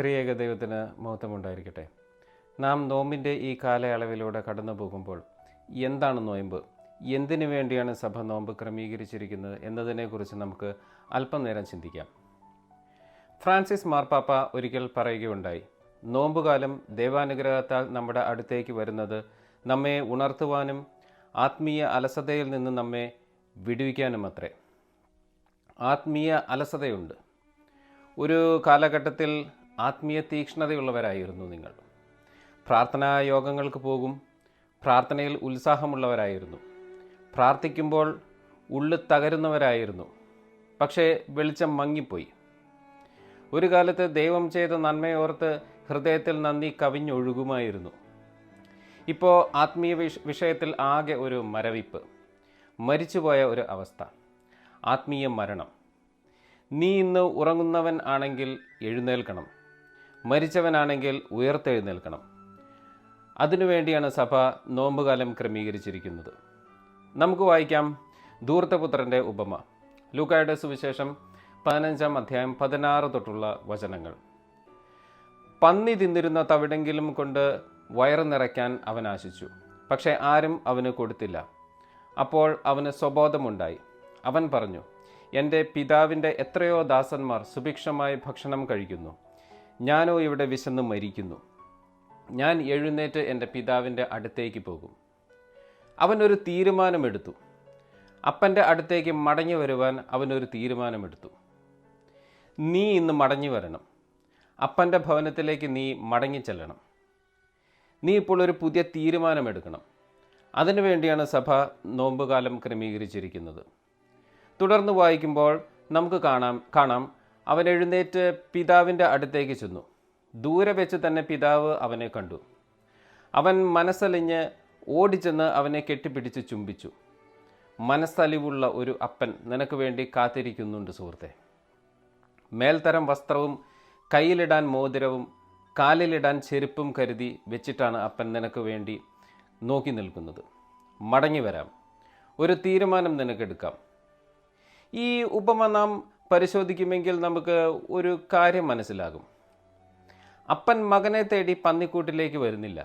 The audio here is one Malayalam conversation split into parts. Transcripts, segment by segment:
ത്രിയേക ദൈവത്തിന് മഹത്വമുണ്ടായിരിക്കട്ടെ. നാം നോമ്പിൻ്റെ ഈ കാലയളവിലൂടെ കടന്നു പോകുമ്പോൾ എന്താണ് നോയമ്പ്, എന്തിനു വേണ്ടിയാണ് സഭ നോമ്പ് ക്രമീകരിച്ചിരിക്കുന്നത് എന്നതിനെക്കുറിച്ച് നമുക്ക് അല്പം നേരം ചിന്തിക്കാം. ഫ്രാൻസിസ് മാർപ്പാപ്പ ഒരിക്കൽ പറയുകയുണ്ടായി, നോമ്പുകാലം ദൈവാനുഗ്രഹത്താൽ നമ്മുടെ അടുത്തേക്ക് വരുന്നത് നമ്മെ ഉണർത്തുവാനും ആത്മീയ അലസതയിൽ നിന്ന് നമ്മെ വിടുവിക്കാനുമത്രേ. ആത്മീയ അലസതയുണ്ട്. ഒരു കാലഘട്ടത്തിൽ ആത്മീയ തീക്ഷ്ണതയുള്ളവരായിരുന്നു നിങ്ങൾ. പ്രാർത്ഥനാ യോഗങ്ങൾക്ക് പോകും, പ്രാർത്ഥനയിൽ ഉത്സാഹമുള്ളവരായിരുന്നു, പ്രാർത്ഥിക്കുമ്പോൾ ഉള്ളു തകരുന്നവരായിരുന്നു. പക്ഷേ വെളിച്ചം മങ്ങിപ്പോയി. ഒരു കാലത്ത് ദൈവം ചെയ്ത നന്മയോർത്ത് ഹൃദയത്തിൽ നന്ദി കവിഞ്ഞൊഴുകുമായിരുന്നു. ഇപ്പോൾ ആത്മീയ വിഷയത്തിൽ ആകെ ഒരു മരവിപ്പ്, മരിച്ചുപോയ ഒരു അവസ്ഥ, ആത്മീയ മരണം. നീ ഇന്ന് ഉറങ്ങുന്നവൻ ആണെങ്കിൽ എഴുന്നേൽക്കണം, മരിച്ചവനാണെങ്കിൽ ഉയർത്തെഴുന്നേൽക്കണം. അതിനുവേണ്ടിയാണ് സഭ നോമ്പുകാലം ക്രമീകരിച്ചിരിക്കുന്നത്. നമുക്ക് വായിക്കാം ധൂർത്തപുത്രൻ്റെ ഉപമ. ലൂക്കായുടെ സുവിശേഷം 15-ാം അധ്യായം 16 തൊട്ടുള്ള വചനങ്ങൾ. പന്നി തിന്നിരുന്ന തവിടെങ്കിലും കൊണ്ട് വയറ് നിറയ്ക്കാൻ അവൻ ആശിച്ചു, പക്ഷേ ആരും അവന് കൊടുത്തില്ല. അപ്പോൾ അവന് സ്വബോധമുണ്ടായി. അവൻ പറഞ്ഞു, എൻ്റെ പിതാവിൻ്റെ എത്രയോ ദാസന്മാർ സുഭിക്ഷമായി ഭക്ഷണം കഴിക്കുന്നു, ഞാനോ ഇവിടെ വിശന്ന് മരിക്കുന്നു. ഞാൻ എഴുന്നേറ്റ് എൻ്റെ പിതാവിൻ്റെ അടുത്തേക്ക് പോകും. അവനൊരു തീരുമാനമെടുത്തു. അപ്പൻ്റെ അടുത്തേക്ക് മടങ്ങി വരുവാൻ അവനൊരു തീരുമാനമെടുത്തു. നീ ഇന്ന് മടങ്ങി വരണം, അപ്പൻ്റെ ഭവനത്തിലേക്ക് നീ മടങ്ങിച്ചെല്ലണം. നീ ഇപ്പോൾ ഒരു പുതിയ തീരുമാനമെടുക്കണം. അതിനുവേണ്ടിയാണ് സഭ നോമ്പുകാലം ക്രമീകരിച്ചിരിക്കുന്നത്. തുടർന്ന് വായിക്കുമ്പോൾ നമുക്ക് കാണാം അവൻ എഴുന്നേറ്റ് പിതാവിൻ്റെ അടുത്തേക്ക് ചെന്നു. ദൂരെ വെച്ച് തന്നെ പിതാവ് അവനെ കണ്ടു. അവൻ മനസ്സലിഞ്ഞ് ഓടിച്ചെന്ന് അവനെ കെട്ടിപ്പിടിച്ച് ചുംബിച്ചു. മനസ്സലിവുള്ള ഒരു അപ്പൻ നിനക്ക് വേണ്ടി കാത്തിരിക്കുന്നുണ്ട് സുഹൃത്തെ. മേൽത്തരം വസ്ത്രവും കയ്യിലിടാൻ മോതിരവും കാലിലിടാൻ ചെരുപ്പും കരുതി വെച്ചിട്ടാണ് അപ്പൻ നിനക്ക് വേണ്ടി നോക്കി നിൽക്കുന്നത്. മടങ്ങി വരാം, ഒരു തീരുമാനം നിനക്കെടുക്കാം. ഈ ഉപമ നാം പരിശോധിക്കുമെങ്കിൽ നമുക്ക് ഒരു കാര്യം മനസ്സിലാകും. അപ്പൻ മകനെ തേടി പന്നിക്കൂട്ടിലേക്ക് വരുന്നില്ല.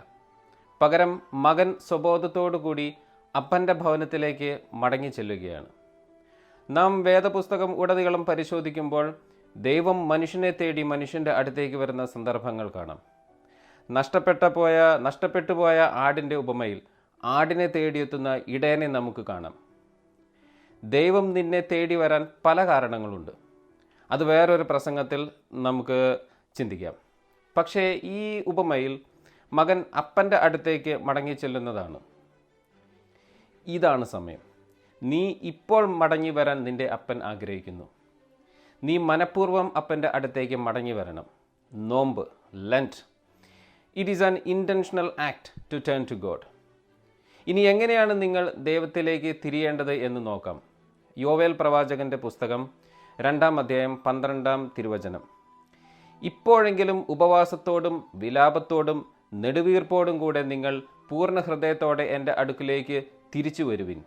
പകരം മകൻ സ്വബോധത്തോടു കൂടി അപ്പൻ്റെ ഭവനത്തിലേക്ക് മടങ്ങി ചെല്ലുകയാണ്. നാം വേദപുസ്തകം ഉടനീളം പരിശോധിക്കുമ്പോൾ ദൈവം മനുഷ്യനെ തേടി മനുഷ്യൻ്റെ അടുത്തേക്ക് വരുന്ന സന്ദർഭങ്ങൾ കാണാം. നഷ്ടപ്പെട്ടു പോയ ആടിൻ്റെ ഉപമയിൽ ആടിനെ തേടിയെത്തുന്ന ഇടയനെ നമുക്ക് കാണാം. ദൈവം നിന്നെ തേടി വരാൻ പല കാരണങ്ങളുണ്ട്. അത് വേറൊരു പ്രസംഗത്തിൽ നമുക്ക് ചിന്തിക്കാം. പക്ഷേ ഈ ഉപമയിൽ മകൻ അപ്പൻ്റെ അടുത്തേക്ക് മടങ്ങി ചെല്ലുന്നതാണ്. ഇതാണ് സമയം. നീ ഇപ്പോൾ മടങ്ങി വരാൻ നിൻ്റെ അപ്പൻ ആഗ്രഹിക്കുന്നു. നീ മനഃപൂർവ്വം അപ്പൻ്റെ അടുത്തേക്ക് മടങ്ങി വരണം. നോമ്പ്, lent, it is an intentional act to turn to God. ഇനി എങ്ങനെയാണ് നിങ്ങൾ ദൈവത്തിലേക്ക് തിരിയേണ്ടത് എന്ന് നോക്കാം. യോവേൽ പ്രവാചകൻ്റെ പുസ്തകം 2-ാം അധ്യായം 12-ാം തിരുവചനം. ഇപ്പോഴെങ്കിലും ഉപവാസത്തോടും വിലാപത്തോടും നെടുവീർപ്പോടും കൂടെ നിങ്ങൾ പൂർണ്ണ ഹൃദയത്തോടെ എൻ്റെ അടുക്കിലേക്ക് തിരിച്ചു വരുവിൻ.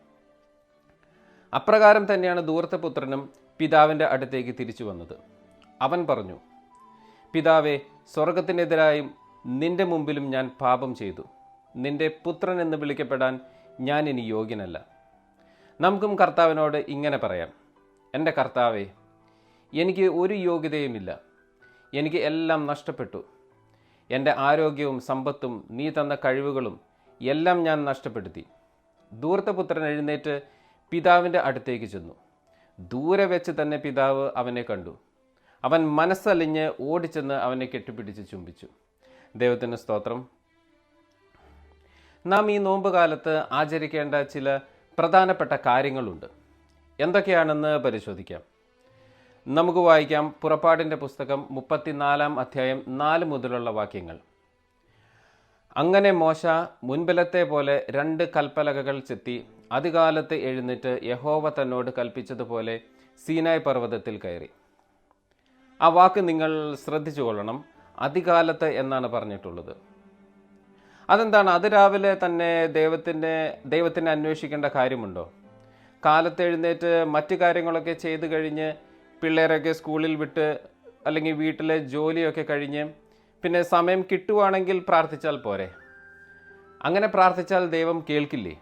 അപ്രകാരം തന്നെയാണ് ധൂർത്തപുത്രനും പിതാവിൻ്റെ അടുത്തേക്ക് തിരിച്ചു വന്നത്. അവൻ പറഞ്ഞു, പിതാവേ, സ്വർഗത്തിനെതിരായും നിന്റെ മുമ്പിലും ഞാൻ പാപം ചെയ്തു. നിന്റെ പുത്രൻ എന്ന് വിളിക്കപ്പെടാൻ ഞാൻ ഇനി യോഗ്യനല്ല. നമുക്കും കർത്താവിനോട് ഇങ്ങനെ പറയാം, എൻ്റെ കർത്താവേ, എനിക്ക് ഒരു യോഗ്യതയുമില്ല. എനിക്ക് എല്ലാം നഷ്ടപ്പെട്ടു. എൻ്റെ ആരോഗ്യവും സമ്പത്തും നീ തന്ന കഴിവുകളും എല്ലാം ഞാൻ നഷ്ടപ്പെടുത്തി. ധൂർത്തപുത്രൻ എഴുന്നേറ്റ് പിതാവിൻ്റെ അടുത്തേക്ക് ചെന്നു. ദൂരെ വെച്ച് തന്നെ പിതാവ് അവനെ കണ്ടു. അവൻ മനസ്സലിഞ്ഞ് ഓടിച്ചെന്ന് അവനെ കെട്ടിപ്പിടിച്ച് ചുംബിച്ചു. ദൈവത്തിന് സ്തോത്രം. നാം ഈ നോമ്പ് കാലത്ത് ആചരിക്കേണ്ട ചില പ്രധാനപ്പെട്ട കാര്യങ്ങളുണ്ട്. എന്തൊക്കെയാണെന്ന് പരിശോധിക്കാം. നമുക്ക് വായിക്കാം പുറപ്പാടിൻ്റെ പുസ്തകം 34-ാം അധ്യായം 4 മുതലുള്ള വാക്യങ്ങൾ. അങ്ങനെ മോശ മുൻപിലത്തെ പോലെ 2 കൽപ്പലകകൾ ചെത്തി അതികാലത്ത് എഴുന്നേറ്റ് യഹോവ തന്നോട് കൽപ്പിച്ചതുപോലെ സീനായ് പർവ്വതത്തിൽ കയറി. ആ വാക്ക് നിങ്ങൾ ശ്രദ്ധിച്ചു കൊള്ളണം. അതികാലത്ത് എന്നാണ് പറഞ്ഞിട്ടുള്ളത്. അതെന്താണ്? അതിരാവിലെ തന്നെ ദൈവത്തിനെ അന്വേഷിക്കേണ്ട കാര്യമുണ്ടോ? കാലത്ത് എഴുന്നേറ്റ് മറ്റു കാര്യങ്ങളൊക്കെ ചെയ്തു കഴിഞ്ഞ് പിള്ളേരൊക്കെ സ്കൂളിൽ വിട്ട് അല്ലെങ്കിൽ വീട്ടിലെ ജോലിയൊക്കെ കഴിഞ്ഞ് പിന്നെ സമയം കിട്ടുവാണെങ്കിൽ പ്രാർത്ഥിച്ചാൽ പോരെ? അങ്ങനെ പ്രാർത്ഥിച്ചാൽ ദൈവം കേൾക്കില്ലേ?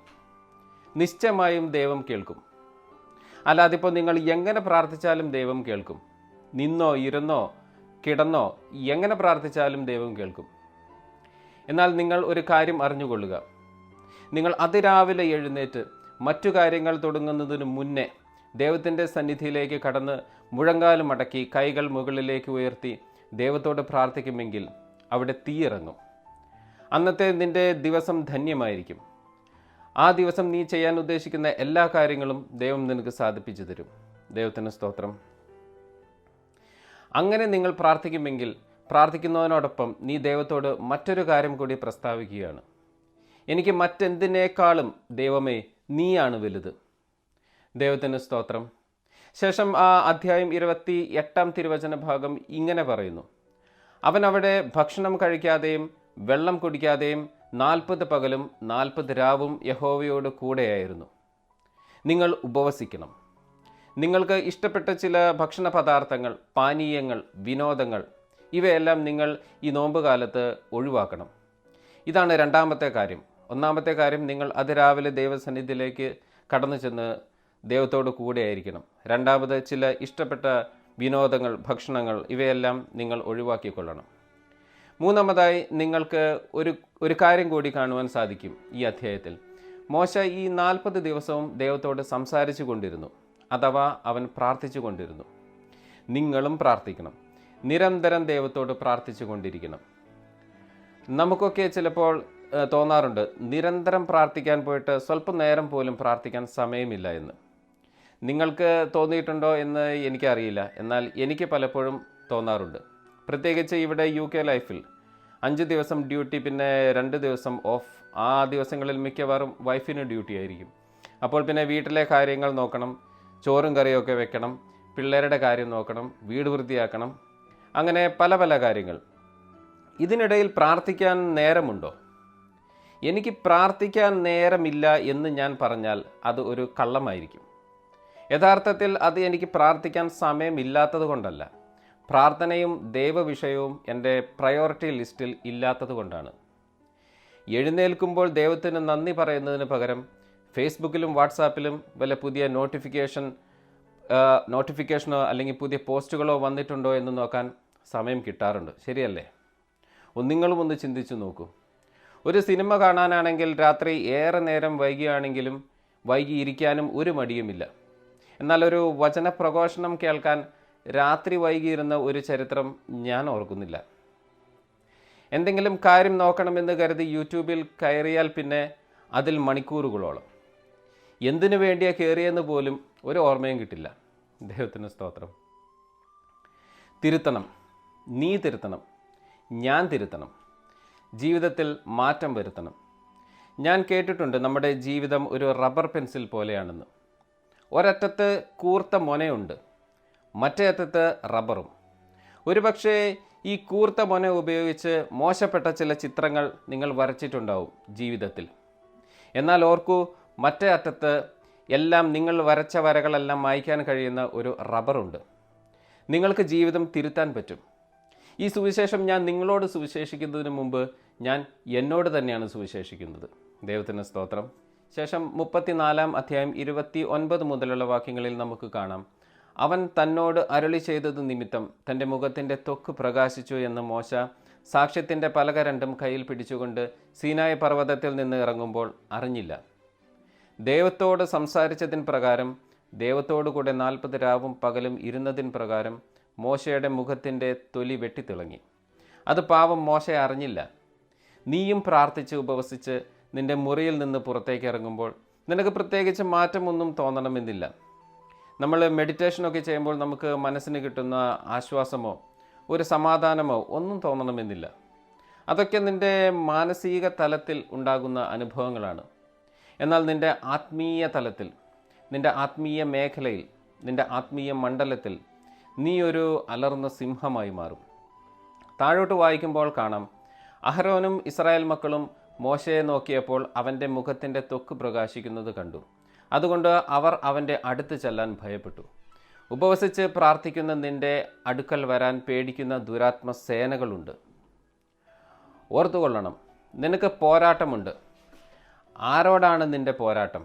നിശ്ചയമായും ദൈവം കേൾക്കും. അല്ലാതെ ഇപ്പോൾ നിങ്ങൾ എങ്ങനെ പ്രാർത്ഥിച്ചാലും ദൈവം കേൾക്കും. നിന്നോ ഇരുന്നോ കിടന്നോ എങ്ങനെ പ്രാർത്ഥിച്ചാലും ദൈവം കേൾക്കും. എന്നാൽ നിങ്ങൾ ഒരു കാര്യം അറിഞ്ഞുകൊള്ളുക. നിങ്ങൾ അതിരാവിലെ എഴുന്നേറ്റ് മറ്റു കാര്യങ്ങൾ തുടങ്ങുന്നതിന് മുന്നേ ദൈവത്തിൻ്റെ സന്നിധിയിലേക്ക് കടന്ന് മുഴങ്കാലും മടക്കി കൈകൾ മുകളിലേക്ക് ഉയർത്തി ദൈവത്തോട് പ്രാർത്ഥിക്കുമെങ്കിൽ അവിടെ തീയിറങ്ങും. അന്നത്തെ നിൻ്റെ ദിവസം ധന്യമായിരിക്കും. ആ ദിവസം നീ ചെയ്യാൻ ഉദ്ദേശിക്കുന്ന എല്ലാ കാര്യങ്ങളും ദൈവം നിനക്ക് സാധിപ്പിച്ചു തരും. ദൈവത്തിന് സ്തോത്രം. അങ്ങനെ നിങ്ങൾ പ്രാർത്ഥിക്കുമെങ്കിൽ പ്രാർത്ഥിക്കുന്നതിനോടൊപ്പം നീ ദൈവത്തോട് മറ്റൊരു കാര്യം കൂടി പ്രസ്താവിക്കുകയാണ്. എനിക്ക് മറ്റെന്തിനേക്കാളും ദൈവമേ നീയാണ് വലുത്. ദൈവത്തിന് സ്തോത്രം. ശേഷം ആ അധ്യായം 28 തിരുവചന ഭാഗം ഇങ്ങനെ പറയുന്നു: അവൻ അവിടെ ഭക്ഷണം കഴിക്കാതെയും വെള്ളം കുടിക്കാതെയും 40 പകലും 40 രാവും യഹോവയോട് കൂടെയായിരുന്നു. നിങ്ങൾ ഉപവസിക്കണം. നിങ്ങൾക്ക് ഇഷ്ടപ്പെട്ട ചില ഭക്ഷണ പദാർത്ഥങ്ങൾ, പാനീയങ്ങൾ, വിനോദങ്ങൾ ഇവയെല്ലാം നിങ്ങൾ ഈ നോമ്പുകാലത്ത് ഒഴിവാക്കണം. ഇതാണ് രണ്ടാമത്തെ കാര്യം. ഒന്നാമത്തെ കാര്യം, നിങ്ങൾ അതിരാവിലെ ദൈവസന്നിധിയിലേക്ക് കടന്നു ചെന്ന് ദൈവത്തോട് കൂടെയായിരിക്കണം. രണ്ടാമത്, ചില ഇഷ്ടപ്പെട്ട വിനോദങ്ങൾ, ഭക്ഷണങ്ങൾ ഇവയെല്ലാം നിങ്ങൾ ഒഴിവാക്കിക്കൊള്ളണം. മൂന്നാമതായി, നിങ്ങൾക്ക് ഒരു കാര്യം കൂടി കാണുവാൻ സാധിക്കും ഈ അധ്യായത്തിൽ. മോശ ഈ 40 ദിവസവും ദൈവത്തോട് സംസാരിച്ചു കൊണ്ടിരുന്നു, അഥവാ അവൻ പ്രാർത്ഥിച്ചു കൊണ്ടിരുന്നു. നിങ്ങളും പ്രാർത്ഥിക്കണം. നിരന്തരം ദൈവത്തോട് പ്രാർത്ഥിച്ചു കൊണ്ടിരിക്കണം. നമുക്കൊക്കെ ചിലപ്പോൾ തോന്നാറുണ്ട്, നിരന്തരം പ്രാർത്ഥിക്കാൻ പോയിട്ട് സ്വല്പം നേരം പോലും പ്രാർത്ഥിക്കാൻ സമയമില്ല എന്ന്. നിങ്ങൾക്ക് തോന്നിയിട്ടുണ്ടോ എന്ന് എനിക്കറിയില്ല. എന്നാൽ എനിക്ക് പലപ്പോഴും തോന്നാറുണ്ട്. പ്രത്യേകിച്ച് ഇവിടെ UK ലൈഫിൽ 5 ദിവസം ഡ്യൂട്ടി, പിന്നെ 2 ദിവസം ഓഫ്. ആ ദിവസങ്ങളിൽ മിക്കവാറും വൈഫിന് ഡ്യൂട്ടി ആയിരിക്കും. അപ്പോൾ പിന്നെ വീട്ടിലെ കാര്യങ്ങൾ നോക്കണം, ചോറും കറിയൊക്കെ വെക്കണം, പിള്ളേരുടെ കാര്യം നോക്കണം, വീട് വൃത്തിയാക്കണം, അങ്ങനെ പല പല കാര്യങ്ങൾ. ഇതിനിടയിൽ പ്രാർത്ഥിക്കാൻ നേരമുണ്ടോ? എനിക്ക് പ്രാർത്ഥിക്കാൻ നേരമില്ല എന്ന് ഞാൻ പറഞ്ഞാൽ അത് ഒരു കള്ളമായിരിക്കും. യഥാർത്ഥത്തിൽ അത് എനിക്ക് പ്രാർത്ഥിക്കാൻ സമയമില്ലാത്തത് കൊണ്ടല്ല, പ്രാർത്ഥനയും ദൈവവിഷയവും എൻ്റെ പ്രയോറിറ്റി ലിസ്റ്റിൽ ഇല്ലാത്തത് കൊണ്ടാണ്. എഴുന്നേൽക്കുമ്പോൾ ദൈവത്തിന് നന്ദി പറയുന്നതിന് പകരം ഫേസ്ബുക്കിലും വാട്സാപ്പിലും വല്ല പുതിയ നോട്ടിഫിക്കേഷനോ അല്ലെങ്കിൽ പുതിയ പോസ്റ്റുകളോ വന്നിട്ടുണ്ടോ എന്ന് നോക്കാൻ സമയം കിട്ടാറുണ്ട്. ശരിയല്ലേ? നിങ്ങളും ഒന്ന് ചിന്തിച്ചു നോക്കൂ. ഒരു സിനിമ കാണാനാണെങ്കിൽ രാത്രി ഏറെ നേരം വൈകിയാണെങ്കിലും വൈകിയിരിക്കാനും ഒരു മടിയുമില്ല. എന്നാൽ ഒരു വചന പ്രഘോഷണം കേൾക്കാൻ രാത്രി വൈകിയിരുന്ന ഒരു ചരിത്രം ഞാൻ ഓർക്കുന്നില്ല. എന്തെങ്കിലും കാര്യം നോക്കണമെന്ന് കരുതി യൂട്യൂബിൽ കയറിയാൽ പിന്നെ അതിൽ മണിക്കൂറുകളോളം. എന്തിനു വേണ്ടിയാണ് കയറിയെന്ന് പോലും ഒരു ഓർമ്മയും കിട്ടില്ല. ദൈവത്തിന് സ്തോത്രം. തിരുത്തണം. നീ തിരുത്തണം. ഞാൻ തിരുത്തണം. ജീവിതത്തിൽ മാറ്റം വരുത്തണം. ഞാൻ കേട്ടിട്ടുണ്ട് നമ്മുടെ ജീവിതം ഒരു റബ്ബർ പെൻസിൽ പോലെയാണെന്ന്. ഒരറ്റത്ത് കൂർത്ത മൊനയുണ്ട്, മറ്റേ അറ്റത്ത് റബ്ബറും. ഒരുപക്ഷേ ഈ കൂർത്ത മൊന ഉപയോഗിച്ച് മോശപ്പെട്ട ചില ചിത്രങ്ങൾ നിങ്ങൾ വരച്ചിട്ടുണ്ടാവും ജീവിതത്തിൽ. എന്നാൽ ഓർക്കൂ, മറ്റേ അറ്റത്ത് എല്ലാം നിങ്ങൾ വരച്ച വരകളെല്ലാം മായ്ക്കാൻ കഴിയുന്ന ഒരു റബ്ബറുണ്ട്. നിങ്ങൾക്ക് ജീവിതം തിരുത്താൻ പറ്റും. ഈ സുവിശേഷം ഞാൻ നിങ്ങളോട് സുവിശേഷിക്കുന്നതിന് മുമ്പ് ഞാൻ എന്നോട് തന്നെയാണ് സുവിശേഷിക്കുന്നത്. ദൈവത്തിന് സ്തോത്രം. ശേഷം 34-ാം അധ്യായം 29 മുതലുള്ള വാക്യങ്ങളിൽ നമുക്ക് കാണാം, അവൻ തന്നോട് അരുളി ചെയ്തത് നിമിത്തം തൻ്റെ മുഖത്തിൻ്റെ ത്വക്ക് പ്രകാശിച്ചു എന്ന് മോശ സാക്ഷ്യത്തിൻ്റെ പലക രണ്ടും കയ്യിൽ പിടിച്ചുകൊണ്ട് സീനായി പർവ്വതത്തിൽ നിന്ന് ഇറങ്ങുമ്പോൾ അറിഞ്ഞില്ല. ദൈവത്തോട് സംസാരിച്ചതിന് പ്രകാരം, ദൈവത്തോടു കൂടെ 40 രാവും പകലും ഇരുന്നതിന് പ്രകാരം മോശയുടെ മുഖത്തിൻ്റെ തൊലി വെട്ടിത്തിളങ്ങി. അത് പാവം മോശ അറിഞ്ഞില്ല. നീയും പ്രാർത്ഥിച്ച് ഉപവസിച്ച് നിൻ്റെ മുറിയിൽ നിന്ന് പുറത്തേക്ക് ഇറങ്ങുമ്പോൾ നിനക്ക് പ്രത്യേകിച്ച് മാറ്റമൊന്നും തോന്നണമെന്നില്ല. നമ്മൾ മെഡിറ്റേഷനൊക്കെ ചെയ്യുമ്പോൾ നമുക്ക് മനസ്സിന് കിട്ടുന്ന ആശ്വാസമോ ഒരു സമാധാനമോ ഒന്നും തോന്നണമെന്നില്ല. അതൊക്കെ നിൻ്റെ മാനസിക തലത്തിൽ ഉണ്ടാകുന്ന അനുഭവങ്ങളാണ്. എന്നാൽ നിൻ്റെ ആത്മീയ തലത്തിൽ, നിൻ്റെ ആത്മീയ മേഖലയിൽ, നിൻ്റെ ആത്മീയ മണ്ഡലത്തിൽ നീ ഒരു അലർന്ന സിംഹമായി മാറും. താഴോട്ട് വായിക്കുമ്പോൾ കാണാം, അഹരോനും ഇസ്രായേൽ മക്കളും മോശയെ നോക്കിയപ്പോൾ അവൻ്റെ മുഖത്തിൻ്റെ ത്വക്ക് പ്രകാശിക്കുന്നത് കണ്ടു. അതുകൊണ്ട് അവർ അവൻ്റെ അടുത്ത് ചെല്ലാൻ ഭയപ്പെട്ടു. ഉപവസിച്ച് പ്രാർത്ഥിക്കുന്ന നിൻ്റെ അടുക്കൽ വരാൻ പേടിക്കുന്ന ദുരാത്മ സേനകളുണ്ട്. ഓർത്തുകൊള്ളണം, നിനക്ക് പോരാട്ടമുണ്ട്. ആരോടാണ് നിന്റെ പോരാട്ടം?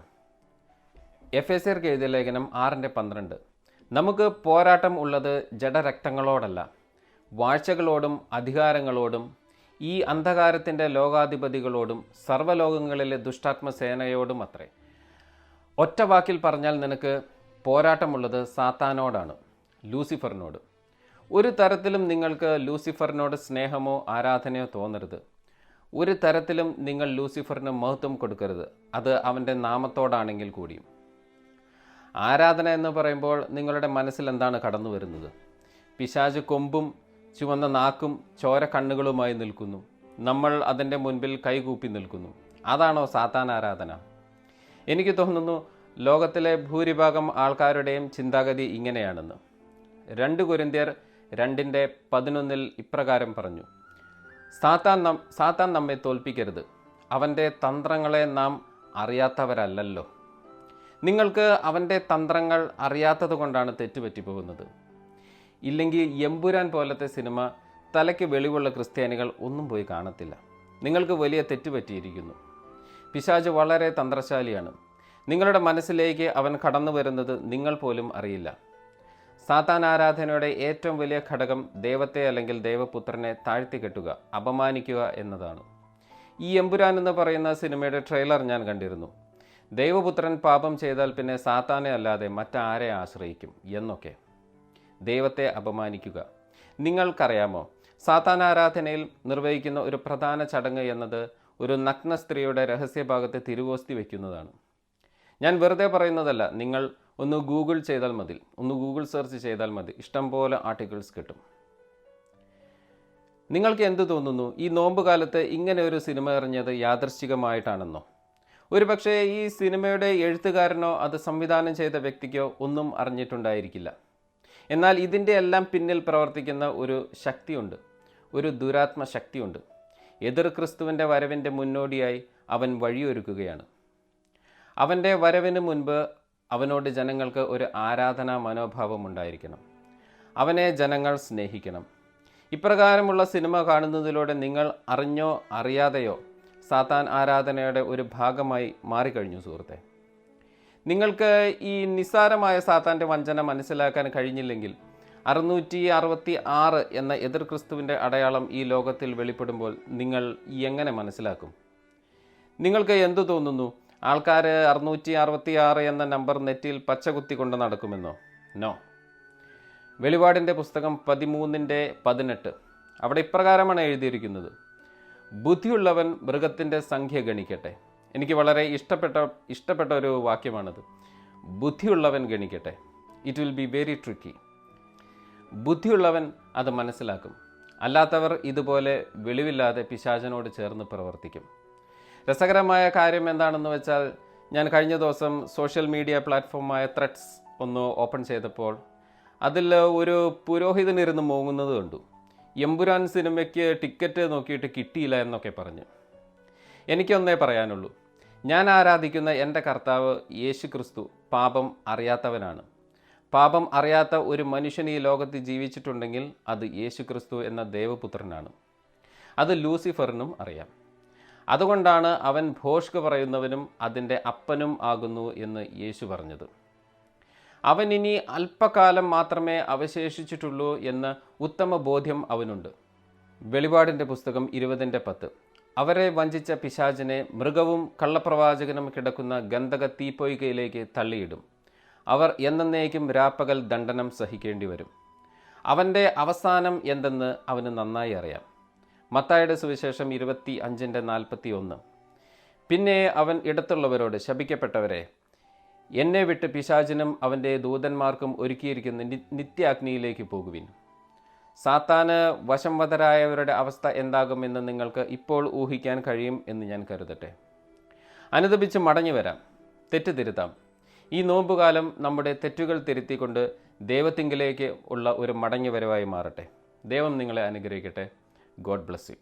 എഫേസ്യർക്ക് എഴുതിയ ലേഖനം 6:12. നമുക്ക് പോരാട്ടം ഉള്ളത് ജഡരക്തങ്ങളോടല്ല, വാഴ്ചകളോടും അധികാരങ്ങളോടും ഈ അന്ധകാരത്തിൻ്റെ ലോകാധിപതികളോടും സർവ്വലോകങ്ങളിലെ ദുഷ്ടാത്മസേനയോടും അത്രേ. ഒറ്റ വാക്കിൽ പറഞ്ഞാൽ നിനക്ക് പോരാട്ടമുള്ളത് സാത്താനോടാണ്, ലൂസിഫറിനോട്. ഒരു തരത്തിലും നിങ്ങൾക്ക് ലൂസിഫറിനോട് സ്നേഹമോ ആരാധനയോ തോന്നരുത്. ഒരു തരത്തിലും നിങ്ങൾ ലൂസിഫറിന് മഹത്വം കൊടുക്കരുത്, അത് അവൻ്റെ നാമത്തോടാണെങ്കിൽ കൂടിയും. ആരാധന എന്ന് പറയുമ്പോൾ നിങ്ങളുടെ മനസ്സിൽ എന്താണ് കടന്നു വരുന്നത്? പിശാച് കൊമ്പും ചുവന്ന നാക്കും ചോര കണ്ണുകളുമായി നിൽക്കുന്നു, നമ്മൾ അതിൻ്റെ മുൻപിൽ കൈകൂപ്പി നിൽക്കുന്നു. അതാണോ സാത്താൻ ആരാധന? എനിക്ക് തോന്നുന്നു ലോകത്തിലെ ഭൂരിഭാഗം ആൾക്കാരുടെയും ചിന്താഗതി ഇങ്ങനെയാണെന്ന്. 2 കൊരിന്ത്യർ 2:11 ഇപ്രകാരം പറഞ്ഞു: സാത്താൻ നമ്മെ തോൽപ്പിക്കരുത്, അവൻ്റെ തന്ത്രങ്ങളെ നാം അറിയാത്തവരല്ലല്ലോ. നിങ്ങൾക്ക് അവൻ്റെ തന്ത്രങ്ങൾ അറിയാത്തത് കൊണ്ടാണ് തെറ്റുപറ്റി പോകുന്നത്. ഇല്ലെങ്കിൽ എമ്പുരാൻ പോലത്തെ സിനിമ തലയ്ക്ക് വെളിവുള്ള ക്രിസ്ത്യാനികൾ ഒന്നും പോയി കാണത്തില്ല. നിങ്ങൾക്ക് വലിയ തെറ്റുപറ്റിയിരിക്കുന്നു. പിശാച് വളരെ തന്ത്രശാലിയാണ്. നിങ്ങളുടെ മനസ്സിലേക്ക് അവൻ കടന്നു വരുന്നത് നിങ്ങൾ പോലും അറിയില്ല. സാത്താൻ ആരാധനയുടെ ഏറ്റവും വലിയ ഘടകം ദൈവത്തെ അല്ലെങ്കിൽ ദൈവപുത്രനെ താഴ്ത്തിക്കെട്ടുക, അപമാനിക്കുക എന്നതാണ്. ഈ എമ്പുരാൻ എന്ന് പറയുന്ന സിനിമയുടെ ട്രെയിലർ ഞാൻ കണ്ടിരുന്നു. ദൈവപുത്രൻ പാപം ചെയ്താൽ പിന്നെ സാത്താനെ അല്ലാതെ മറ്റാരെ ആശ്രയിക്കും എന്നൊക്കെ. ദൈവത്തെ അപമാനിക്കുക. നിങ്ങൾക്കറിയാമോ, സാത്താൻ ആരാധനയിൽ നിർവഹിക്കുന്ന ഒരു പ്രധാന ചടങ്ങ് എന്നത് ഒരു നഗ്ന സ്ത്രീയുടെ രഹസ്യഭാഗത്ത് തിരുവോസ്തി വയ്ക്കുന്നതാണ്. ഞാൻ വെറുതെ പറയുന്നതല്ല, നിങ്ങൾ ഒന്ന് ഗൂഗിൾ ചെയ്താൽ മതി, ഒന്ന് ഗൂഗിൾ സെർച്ച് ചെയ്താൽ മതി, ഇഷ്ടംപോലെ ആർട്ടിക്കിൾസ് കിട്ടും. നിങ്ങൾക്ക് എന്ത് തോന്നുന്നു? ഈ നോമ്പ് കാലത്ത് ഇങ്ങനെ ഒരു സിനിമ എറിഞ്ഞത് യാദൃശ്ചികമായിട്ടാണെന്നോ? ഒരുപക്ഷെ ഈ സിനിമയുടെ എഴുത്തുകാരനോ അത് സംവിധാനം ചെയ്ത വ്യക്തിക്കോ ഒന്നും അറിഞ്ഞിട്ടുണ്ടായിരിക്കില്ല. എന്നാൽ ഇതിൻ്റെ എല്ലാം പിന്നിൽ പ്രവർത്തിക്കുന്ന ഒരു ശക്തിയുണ്ട്, ഒരു ദുരാത്മ ശക്തിയുണ്ട്. എതിർ ക്രിസ്തുവിൻ്റെ വരവിൻ്റെ മുന്നോടിയായി അവൻ വഴിയൊരുക്കുകയാണ്. അവൻ്റെ വരവിന് മുൻപ് അവനോട് ജനങ്ങൾക്ക് ഒരു ആരാധനാ മനോഭാവം ഉണ്ടായിരിക്കണം. അവനെ ജനങ്ങൾ സ്നേഹിക്കണം. ഇപ്രകാരമുള്ള സിനിമ കാണുന്നതിലൂടെ നിങ്ങൾ അറിഞ്ഞോ അറിയാതെയോ സാത്താൻ ആരാധനയുടെ ഒരു ഭാഗമായി മാറിക്കഴിഞ്ഞു സുഹൃത്തെ. നിങ്ങൾക്ക് ഈ നിസ്സാരമായ സാത്താൻ്റെ വഞ്ചന മനസ്സിലാക്കാൻ കഴിഞ്ഞില്ലെങ്കിൽ 666 എന്ന എതിർ ക്രിസ്തുവിൻ്റെ അടയാളം ഈ ലോകത്തിൽ വെളിപ്പെടുമ്പോൾ നിങ്ങൾ എങ്ങനെ മനസ്സിലാക്കും? നിങ്ങൾക്ക് എന്തു തോന്നുന്നു? ആൾക്കാർ 666 എന്ന നമ്പർ നെറ്റിയിൽ പച്ചകുത്തി കൊണ്ട് നടക്കുമെന്നോ? നോ. വെളിപാടിൻ്റെ പുസ്തകം 13:18 അവിടെ ഇപ്രകാരമാണ് എഴുതിയിരിക്കുന്നത്: ബുദ്ധിയുള്ളവൻ മൃഗത്തിൻ്റെ സംഖ്യ ഗണിക്കട്ടെ. എനിക്ക് വളരെ ഇഷ്ടപ്പെട്ട ഒരു വാക്യമാണത്. ബുദ്ധിയുള്ളവൻ ഗണിക്കട്ടെ. It will be very tricky. ബുദ്ധിയുള്ളവൻ അത് മനസ്സിലാക്കും. അല്ലാത്തവർ ഇതുപോലെ വെളിവില്ലാതെ പിശാചനോട് ചേർന്ന് പ്രവർത്തിക്കും. രസകരമായ കാര്യം എന്താണെന്ന് വെച്ചാൽ, ഞാൻ കഴിഞ്ഞ ദിവസം സോഷ്യൽ മീഡിയ പ്ലാറ്റ്ഫോമായ ത്രെഡ്സ് ഒന്ന് ഓപ്പൺ ചെയ്തപ്പോൾ അതിൽ ഒരു പുരോഹിതനിരുന്ന് മോങ്ങുന്നത് കണ്ടു. എമ്പുരാൻ സിനിമയ്ക്ക് ടിക്കറ്റ് നോക്കിയിട്ട് കിട്ടിയില്ല എന്നൊക്കെ പറഞ്ഞ്. എനിക്കൊന്നേ പറയാനുള്ളൂ, ഞാൻ ആരാധിക്കുന്ന എൻ്റെ കർത്താവ് യേശു ക്രിസ്തു പാപം അറിയാത്തവനാണ്. പാപം അറിയാത്ത ഒരു മനുഷ്യൻ ഈ ലോകത്ത് ജീവിച്ചിട്ടുണ്ടെങ്കിൽ അത് യേശു ക്രിസ്തു എന്ന ദൈവപുത്രനാണ്. അത് ലൂസിഫറിനും അറിയാം. അതുകൊണ്ടാണ് അവൻ ഭോഷ്ക് പറയുന്നവനും അതിൻ്റെ അപ്പനും ആകുന്നു എന്ന് യേശു പറഞ്ഞത്. അവൻ ഇനി അല്പകാലം മാത്രമേ അവശേഷിച്ചിട്ടുള്ളൂ എന്ന ഉത്തമ ബോധ്യം അവനുണ്ട്. വെളിപാടിൻ്റെ പുസ്തകം 20:10 അവരെ വഞ്ചിച്ച പിശാചിനെ മൃഗവും കള്ളപ്രവാചകനും കിടക്കുന്ന ഗന്ധക തീപ്പൊയ്കയിലേക്ക് തള്ളിയിടും. അവർ എന്നേക്കും രാപ്പകൽ ദണ്ഡനം സഹിക്കേണ്ടി വരും. അവൻ്റെ അവസാനം എന്തെന്ന് അവന് നന്നായി അറിയാം. മത്തായിയുടെ സുവിശേഷം 25:41 പിന്നെ അവൻ ഇടത്തുള്ളവരോട്, ശപിക്കപ്പെട്ടവരെ, എന്നെ വിട്ട് പിശാചിനും അവൻ്റെ ദൂതന്മാർക്കും ഒരുക്കിയിരിക്കുന്ന നിത്യാഗ്നിയിലേക്ക് പോകുവിൻ. സാത്താന് വശംവദരായവരുടെ അവസ്ഥ എന്താകുമെന്ന് നിങ്ങൾക്ക് ഇപ്പോൾ ഊഹിക്കാൻ കഴിയും എന്ന് ഞാൻ കരുതട്ടെ. അനുദപിച്ച് മടങ്ങി വരാം, തെറ്റ് തിരുത്താം. ഈ നോമ്പുകാലം നമ്മുടെ തെറ്റുകൾ തിരുത്തിക്കൊണ്ട് ദൈവത്തിങ്കിലേക്ക് ഉള്ള ഒരു മടങ്ങി വരവായി മാറട്ടെ. ദൈവം നിങ്ങളെ അനുഗ്രഹിക്കട്ടെ. God bless you.